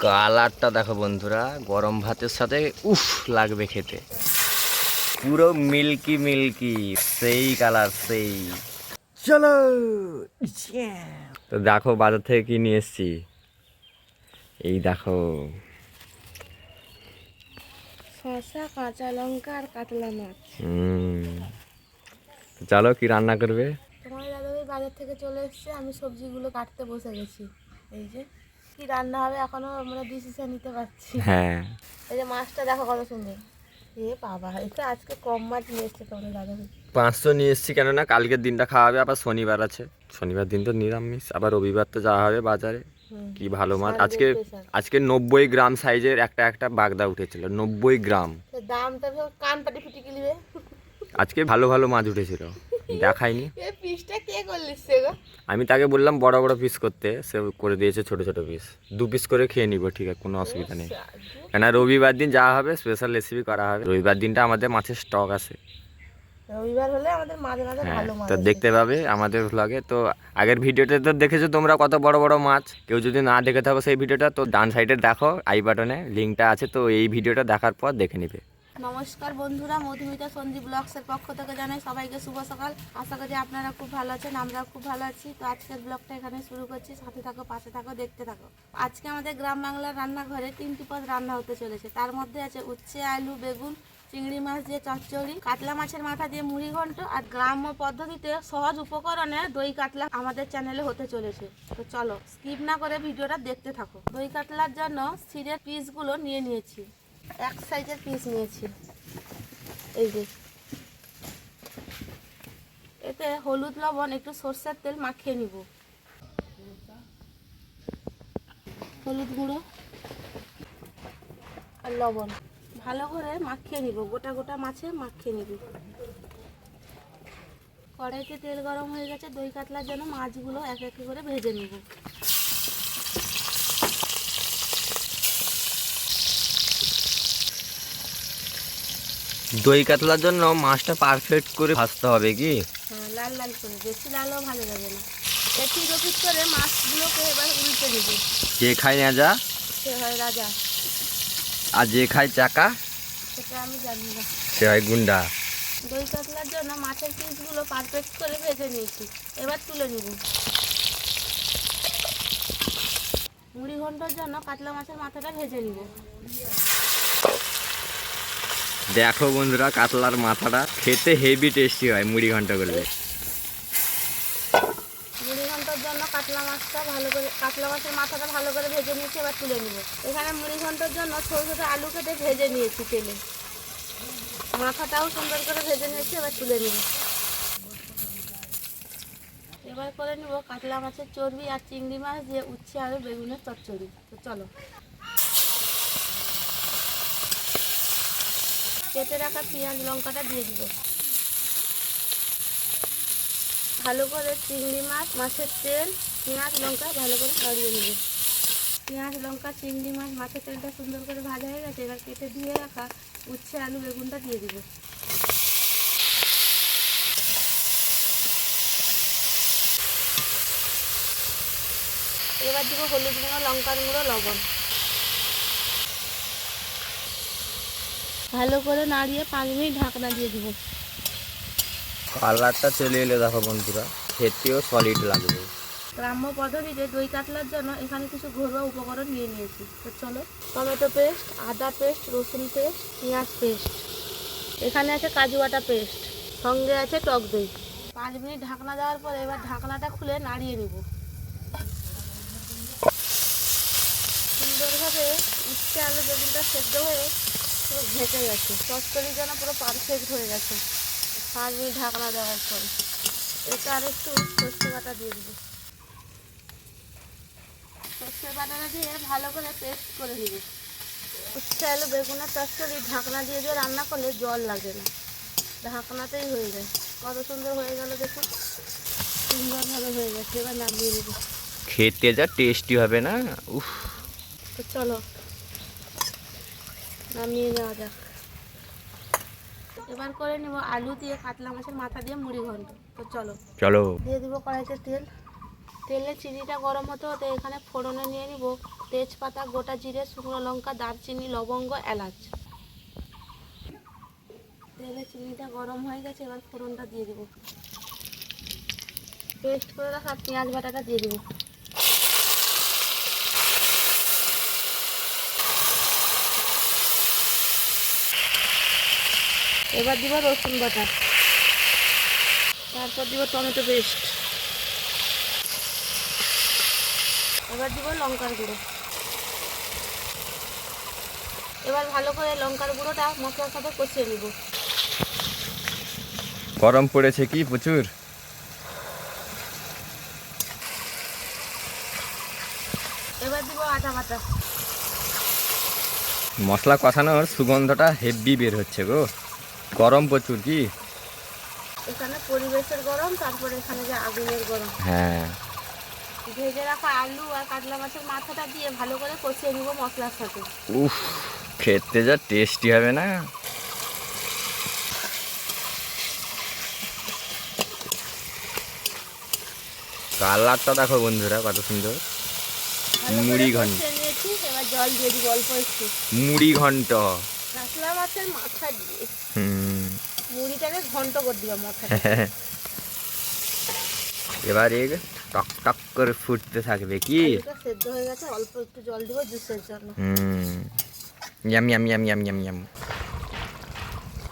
কালারটা দেখো বন্ধুরা, গরম ভাতের সাথে উফ লাগবে খেতে। পুরো মিল্কি মিল্কি, সেই কালার সেই। চলো তো দেখো বাজার থেকে কি নিয়ে এসছি। এই দেখো শসা, কাঁচা লঙ্কা আর কাতলা মাছ। চলো কি রান্না করবে। তোমার দাদাভাই বাজার থেকে চলে এসছে, আমি সবজিগুলো কাটতে বসে গেছি। এই যে কি রান্না হবে এখনো আমরা ডিসিশন নিতে পারছি। হ্যাঁ এই যে মাছটা দেখো কত সুন্দর। এ বাবা, এটা আজকে কম মাছ নিয়ে এসছে তোমার দাদাভাই। 500 নিয়ে এসছি, কেননা কালকের দিনটা খাওয়া হবে, আবার শনিবার আছে। শনিবার দিন তো নিরামিষ, আবার রবিবার তো যাওয়া হবে বাজারে। কি ভালো মাছ আজকে। আজকে 90 গ্রাম সাইজের একটা বাগদা উঠেছিল, 90 গ্রাম। দামটা কান পাটি ফুটি গেলিবে। আজকে ভালো ভালো মাছ উঠেছিল, দেখাইনি। এই পিসটা কে করলিস গো? আমি তাকে বললাম বড় বড় পিস করতে, সে করে দিয়েছে ছোট ছোট পিস। 2 পিস করে খেয়ে নিব, ঠিক আছে, কোনো অসুবিধা নেই। কেন রবিবার দিন যাওয়া হবে, স্পেশাল রেসিপি করা হবে। রবিবার দিনটা আমাদের মাছের স্টক আছে। রবিবার হলে আমাদের মাঝে মাঝে ভালো মাছ তো দেখতে পাবে আমাদের ভ্লগে। তো আগের ভিডিওতে তো দেখেছো তোমরা কত বড় বড় মাছ। কেউ যদি না দেখে থাকো সেই ভিডিওটা, তো ডান সাইডে দেখো, আই বাটনে লিঙ্কটা আছে, তো এই ভিডিওটা দেখার পর দেখে নিবে। নমস্কার বন্ধুরা, মধুমিতা সঞ্জীব ব্লগসের পক্ষ থেকে জানাই সবাইকে শুভ সকাল। আশা করি আপনারা খুব ভালো আছেন, আমরা খুব ভালো আছি। তো আজকের ব্লগটা এখানে শুরু করছি, সাথে থাকো, পাশে থাকো, দেখতে থাকো। আজকে আমাদের গ্রাম বাংলার রান্নাঘরে 3টি পদ রান্না হতে চলেছে। তার মধ্যে আছে উচ্ছে, আলু, বেগুন, চিংড়ি মাছ দিয়ে চচ্চড়ি, কাতলা মাছের মাথা দিয়ে মুড়ি ঘন্ট, আর গ্রাম্য পদ্ধতিতে সহজ উপকরণে দই কাতলা আমাদের চ্যানেলে হতে চলেছে। তো চলো স্কিপ না করে ভিডিওটা দেখতে থাকো। দই কাতলার জন্য শিরের পিসগুলো নিয়ে নিয়েছি, এক সাইজের পিস নিয়েছি। এই যে এতে হলুদ, লবণ, একটু সরষের তেল মাখিয়ে নিব। হলুদ গুঁড়ো আর লবণ ভালো করে মাখিয়ে নিব, গোটা গোটা মাছে মাখিয়ে নিব। কড়াইতে তেল গরম হয়ে গেছে, দই কাতলার জন্য মাছগুলো এক এক করে ভেজে নিব। দই কাতলার জন্য মাছটা পারফেক্ট করে ভাজতে হবে কি? হ্যাঁ, লাল লাল করে, বেশি লালও ভালো যাবে না। এপিট ওপিট করে মাছগুলোকে এবার উল্টে নিব। যে খায় নেজা সে হয় রাজা, আর যে খায় চাকা সেটা আমি জানি না। সে হয় গুন্ডা। দই কাতলার জন্য মাছের পিসগুলো পারফেক্ট করে ভেজে নিয়েছি, এবার তুলে নিব। মুড়ি ঘন্টর জন্য কাতলা মাছের মাথাটা ভেজে নিব। দেখো বন্ধুরা, কাতলার মাথাটা খেতে হেভি টেস্টি হয় মুড়ি ঘন্ট করলে। মুড়ি ঘন্টর জন্য কাতলা মাছের মাথাটা ভালো করে ভেজে নিয়েছি, এবার তুলে নিব। এখানে মুড়ি ঘন্টর জন্য ছোটো ছোটো আলু কেটে ভেজে নিয়েছি তেলে, মাথাটাও সুন্দর করে ভেজে নিয়েছি, এবার তুলে নিব। এবার করে নিব কাতলা মাছের চর্বি আর চিংড়ি মাছ দিয়ে উচ্ছে, আলু, বেগুনের চচ্চড়ি। তো চলো কেটে রাখা পেঁয়াজ লঙ্কাটা দিয়ে দিব। ভালো করে চিংড়ি মাছ, মাছের তেল, পেঁয়াজ লঙ্কা ভালো করে নাড়িয়ে নেব। পেঁয়াজ লঙ্কা, চিংড়ি মাছ, মাছের তেলটা সুন্দর করে ভাজা হয়ে গেছে, এবার কেটে দিয়ে রাখা উচ্ছে, আলু, বেগুনটা দিয়ে দিব। এবার দিব হলুদ গুঁড়ো, লঙ্কার গুঁড়ো, লবণ। ভালো করে নাড়িয়ে 5 মিনিট ঢাকনা দিয়ে দিব। কালারটা চলে এলে দেখো বন্ধুরা, খেতেও সলিড লাগবে। গ্রাম্য পদ্ধতিতে দই কাতলার জন্য এখানে কিছু ঘরোয়া উপকরণ নিয়ে নিয়েছি। তো চলো, টমেটো পেস্ট, আদা পেস্ট, রসুন পেস্ট, পেঁয়াজ পেস্ট, এখানে আছে কাজু বাটা পেস্ট, সঙ্গে আছে টক দই। 5 মিনিট ঢাকনা দেওয়ার পরে এবার ঢাকনাটা খুলে নাড়িয়ে নিব। সুন্দরভাবে উচ্ছে, আলু, বেগুনটা সেদ্ধ হয়ে পুরো ঘেঁটে গেছে, চচ্চড়ির যেন পুরো পারফেক্ট হয়ে গেছে 5 মিনিট ঢাকনা দেওয়ার পরে। এটা আর একটু সর্ষে বাটা দিয়ে দিব। সর্ষে বাটাটা দিয়ে ভালো করে পেস্ট করে দিব। উচ্ছে, আলু, বেগুনের চচ্চড়ি ঢাকনা দিয়ে দিয়ে রান্না করলে জল লাগে না, ঢাকনাতেই হয়ে যায়। কত সুন্দর হয়ে গেল দেখুন, সুন্দরভাবে হয়ে গেছে। এবার নামিয়ে নেব। খেতে যা টেস্টি হবে না, উফ। তো চলো নামিয়ে নেওয়া যাক। এবার করে নেব আলু দিয়ে কাতলা মাছের মাথা দিয়ে মুড়ি ঘন্ট। তো চলো চলো দিয়ে দিব কড়াইতে তেল। তেলে চিনিটা গরম হতে হতে এখানে ফোড়নে নিয়ে নিব তেজপাতা, গোটা জিরে, শুকনো লঙ্কা, দারচিনি, লবঙ্গ, এলাচ। তেলে চিনিটা গরম হয়ে গেছে, এবার ফোড়নটা দিয়ে দেবো। পেস্ট করে রাখা পেঁয়াজ বাটাটা দিয়ে দেবো। এবার দিব রসুন বাটা, তারপর দিব টমেটো পেস্ট, এবার দিব লঙ্কার গুঁড়ো। এবার ভালো করে লঙ্কার গুঁড়োটা মশলার সাথে কষিয়ে নেব। গরম পড়েছে কি প্রচুর? এবার দিব আদা বাটা। মশলা কষানোর সুগন্ধটা হেভি বের হচ্ছে গো। গরম প্রচুর কি? এখানে পরিবেশের গরম, তারপরে এখানে যে আগুনের গরম। হ্যাঁ, ভেজে রাখা আলু আর কাতলা মাছের মাথাটা দিয়ে ভালো করে কষিয়ে নিব মশলার সাথে। উফ, খেতে যা টেস্টি হবে না। কালারটা দেখো বন্ধুরা কত সুন্দর। ভালো করে মুড়ি ঘন্ট, কষিয়ে নিয়েছি, এবার জল দিয়ে দিব অল্প একটু। মুড়ি ঘন্ট। কাতলা মাছের মাথা দিয়ে হুম। মুড়িটাকে ঘন্ট করে দিবা মাথাটা। এবার এগ টক টক করে ফুটতে থাকবে কি? আলুটা সেদ্ধ হয়ে গেছে, অল্প একটু জল দিব জুসের জন্য। Yam yam yam yam yam yam.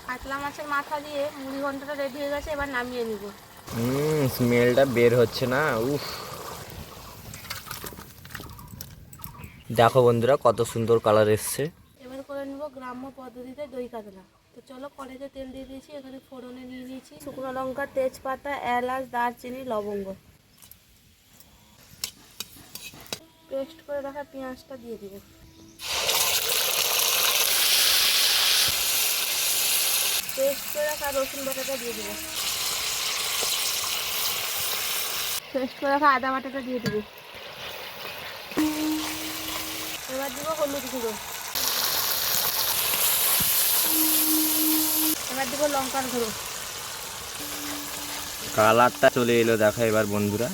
কাতলা মাছের মাথা দিয়ে মুড়ি ঘন্টটা রেডি হয়ে গেছে, এবার নামিয়ে নিব। স্মেলটা বের হচ্ছে না, উফ। দেখো বন্ধুরা কত সুন্দর কালার এসছে। এবার করে নিব গ্রাম্য পদ্ধতিতে দই কাতলা। তো চলো, কড়াইতে তেল দিয়ে দিয়েছি, এখানে ফোড়নে নিয়ে নিয়েছি শুকনো লঙ্কা, তেজপাতা, এলাচ, দারচিনি, লবঙ্গ। পেস্ট করে রাখা পেঁয়াজটা দিয়ে দিব। পেস্ট করে রাখা রসুন বাটাটা দিয়ে দিব। পেস্ট করে রাখা আদা বাটাটা দিয়ে দিব। এবার দিব হলুদ গুঁড়ো, এবার দিব লঙ্কার গুঁড়ো। কালারটা চলে এলো দেখো এবার বন্ধুরা।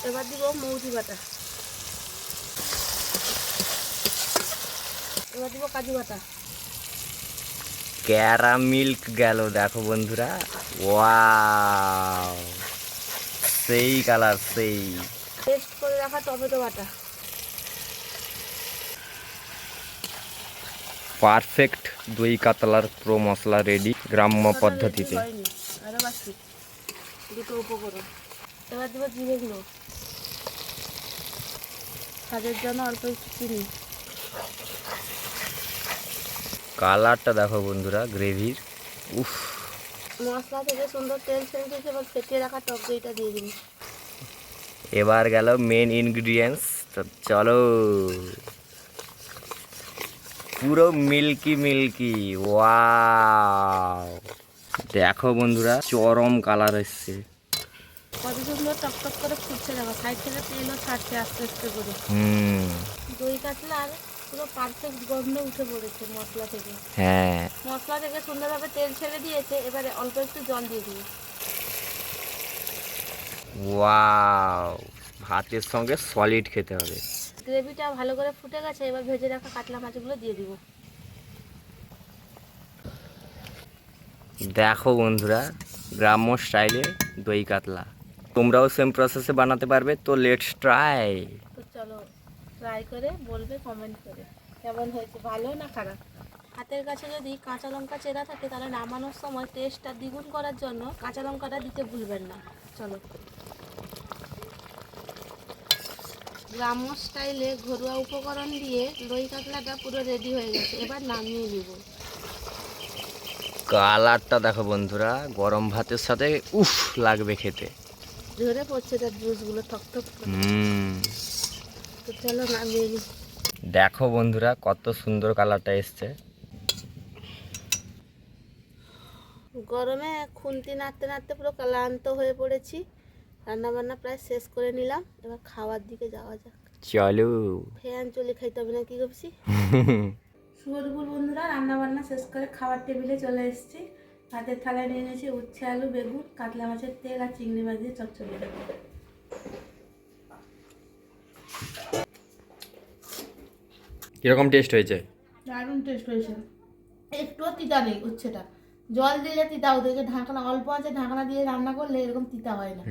এবার দিব মৌরি বাটা, এবার দিব কাজু বাটা। ক্যারা মিল্ক গেল দেখো বন্ধুরা। ওয়াও, সেই কালার সেই। পেস্ট করে রাখা টমেটো বাটা। পারফেক্ট দই কাতলার প্রো মশলা রেডি গ্রাম্য পদ্ধতিতে। হয়নি, আরো বাকি দুটো উপকরণ। এবার দিব জিরে গুঁড়ো, স্বাদের জন্য অল্প একটু চিনি। কালারটা দেখো বন্ধুরা গ্রেভির, উফ। মশলা থেকে সুন্দর তেল ছেড়ে দিয়েছে, এবার ফেটিয়ে রাখা টক দইটা দিয়ে দিন। এবার গেল মেন ইনগ্রিডিয়েন্টস। তো চলো, পুরো মিল্কি মিল্কি। ওয়াও, দেখো বন্ধুরা চরম কালার এসছে। কত সুন্দর টকটক করে ফুটছে, দেখো সাইড থেকে তেলও ছাড়ছে আস্তে আস্তে করে। দই কাতলার পুরো পারফেক্ট গন্ধ উঠে পড়েছে মশলা থেকে। হ্যাঁ, মশলা থেকে সুন্দরভাবে তেল ছেড়ে দিয়েছে, এবারে অল্প একটু জল দিয়ে দিই। ওয়াও, ভাতের সঙ্গে সলিড খেতে হবে। গ্রেভিটা ভালো করে ফুটে গেছে, এবার ভেজে রাখা কাতলা মাছগুলো দিয়ে দিব। দেখো বন্ধুরা গ্রাম্য স্টাইলে দই কাতলা। তোমরাও সেম প্রসেসে বানাতে পারবে, তো লেটস ট্রাই। তো চলো, ট্রাই করে বলবে কমেন্ট করে কেমন হয়েছে, ভালো না খারাপ। হাতের কাছে যদি কাঁচা লঙ্কা চেরা থাকে, তাহলে নামানোর সময় টেস্টটা দ্বিগুণ করার জন্য কাঁচা লঙ্কাটা দিতে ভুলবেন না। চলো, গ্রাম্য স্টাইলে ঘরোয়া উপকরণ দিয়ে দই কাতলাটা পুরো রেডি হয়ে গেছে, এবার নামিয়ে নিব। কালারটা দেখো বন্ধুরা, গরম ভাতের সাথে উফ লাগবে খেতে। ঝরে পড়ছে তার জুসগুলো ঠকঠক করে। তো চলো নামিয়ে নিই। দেখো বন্ধুরা কত সুন্দর কালারটা এসছে। গরমে খুন্তি নাড়তে নাড়তে পুরো ক্লান্ত হয়ে পড়েছি। রান্না বান্না প্রায় শেষ করে নিলাম, এবার খাওয়ার দিকে যাওয়া যাক। চলো। ফ্যান চলে খাইতে হবে না, কি করছি। শুভদুপুর বন্ধুরা, রান্না বান্না শেষ করে খাওয়ার টেবিলে চলে এসেছি। ভাতের থালায় নিয়ে নিয়েছি উচ্ছে, আলু, বেগুন, কাতলা মাছের তেল আর চিংড়ি মাছ দিয়ে চচ্চড়ি। কিরকম টেস্ট হয়েছে? দারুণ টেস্ট হয়েছে, একটুও তিতা নেই উচ্ছেটা। জল দিলে তিতা হতো, যে ঢাকনা অল্প আছে, ঢাকনা দিয়ে রান্না করলে এরকম তিতা হয় না।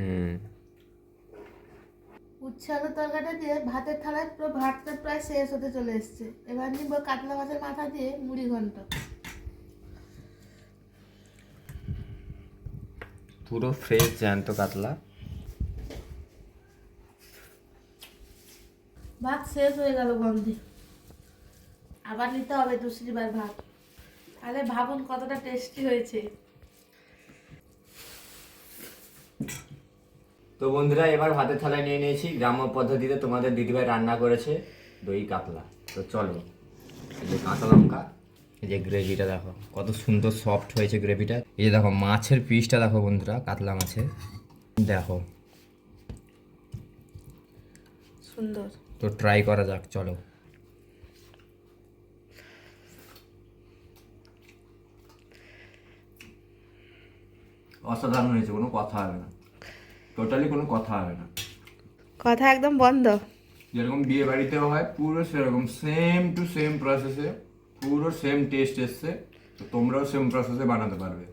উচ্ছে আলুর তরকারিটা দিয়ে ভাতের থালায় পুরো ভাতটা প্রায় শেষ হতে চলে এসছে। এবার নিব কাতলা মাছের মাথা দিয়ে মুড়ি ঘন্ট। পুরো ফ্রেশ জ্যান্ত কাতলা। ভাত শেষ হয়ে গেল গন্ধে, আবার নিতে হবে দুসরিবার ভাত। তাহলে ভাবুন কতটা টেস্টি হয়েছে। তো বন্ধুরা, এবার ভাতের থালায় নিয়ে নিয়েছি গ্রাম্য পদ্ধতিতে তোমাদের দিদিভাই রান্না করেছে দই কাতলা। তো চলো, এই যে কাঁচা লঙ্কা, এই যে গ্রেভিটা দেখো কত সুন্দর সফট হয়েছে গ্রেভিটা। এই যে দেখো মাছের পিসটা দেখো বন্ধুরা, কাতলা মাছের দেখো সুন্দর। তো ট্রাই করা যাক, চলো। অসাধারণ হয়েছে, কোনো কথা হবে না, টোটালি কোনো কথা হবে না, কথা একদম বন্ধ। যেরকম বিয়ে বাড়িতেও হয় পুরো সেরকম সেম টু সেম প্রসেসে পুরো সেম টেস্ট এসছে। তো তোমরাও সেম প্রসেসে বানাতে পারবে।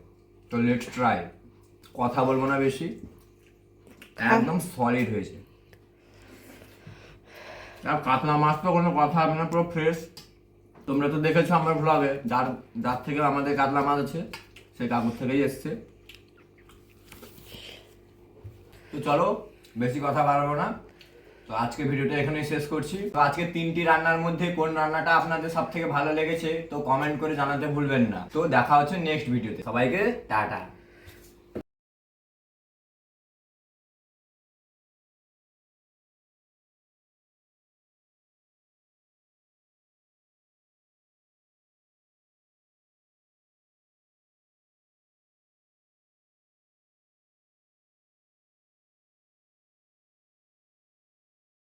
তো লেটস ট্রাই। কথা বলবো না বেশি, একদম সলিড হয়েছে। আর কাতলা মাছ তো কোনো কথা হবে না, পুরো ফ্রেশ। তোমরা তো দেখেছো আমার ভ্লগে, যার যার থেকে আমাদের কাতলা মাছ আছে সেই কাকুর থেকেই এসছে। তো চলো, বেশি কথা বাড়াবো না। তো আজকে ভিডিওটা এখানেই শেষ করছি। তো আজকে 3টি রান্নার মধ্যে কোন রান্নাটা আপনাদের সব থেকে ভালো লেগেছে তো কমেন্ট করে জানাতে ভুলবেন না। তো দেখা হচ্ছে নেক্সট ভিডিওতে। সবাইকে টাটা।